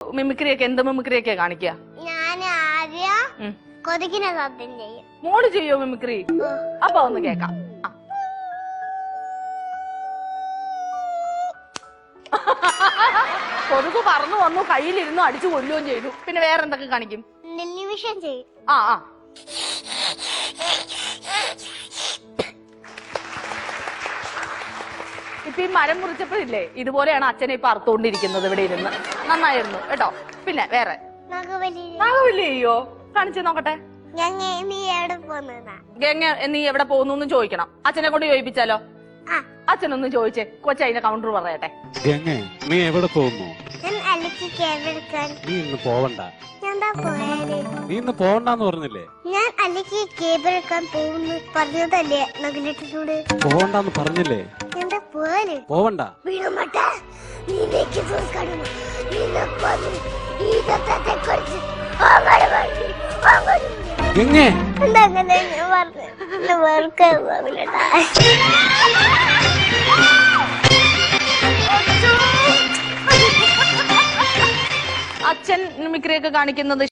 Mimicry ഒക്കെ എന്ത് mimicry ഒക്കെ കാണിക്കുക? ഞാൻ ആദ്യം കൊതുകിനെ ശബ്ദം ചെയ്യും. മോള് ചെയ്യോ മിമിക്രി? അപ്പൊ ഒന്ന് കേക്കാം. കൊതുക് പറന്നു വന്നു, കയ്യിലിരുന്നു, അടിച്ചു കൊല്ലുകയും ചെയ്തു. പിന്നെ വേറെ എന്തൊക്കെ കാണിക്കും? ടെലിവിഷൻ ചെയ്യും. ഇപ്പൊ ഈ മരം മുറിച്ചപ്പോഴില്ലേ ഇതുപോലെയാണ് അച്ഛനെ ഇപ്പൊ അറുത്തോണ്ടിരിക്കുന്നത് ഇവിടെ ഇരുന്ന്. നന്നായിരുന്നു കേട്ടോ. പിന്നെ വേറെ നാഗവല്ലി ചെയ്യോ? കാണിച്ചു നോക്കട്ടെ. നീ എവിടെ പോന്നതാ? ഗംഗ നീ എവിടെ പോകുന്നു ചോദിക്കണം. അച്ഛനെ കൊണ്ട് ചോദിപ്പിച്ചാലോ? അച്ഛനൊന്നും ചോദിച്ചേ. കൊച്ചതിന്റെ കൗണ്ടർ പറയട്ടെ. ഗംഗ നീ എവിടെ പോകുന്നു? നീ ഇന്ന് പോവണ്ട. നീ ഇന്ന് പോവണ്ടെന്ന് പറഞ്ഞില്ലേ? ഞാൻ അല്ലിക്ക് കേബിൾ എടുക്കാൻ പോകുന്നു പറഞ്ഞതല്ലേ നഗലേട്ടനോട്? പോവണ്ടെന്ന് പറഞ്ഞില്ലേ? എന്താ പോലെ പോവണ്ട. ഗംഗേ അച്ഛൻ മിമിക്രി ഒക്കെ കാണിക്കുന്നത്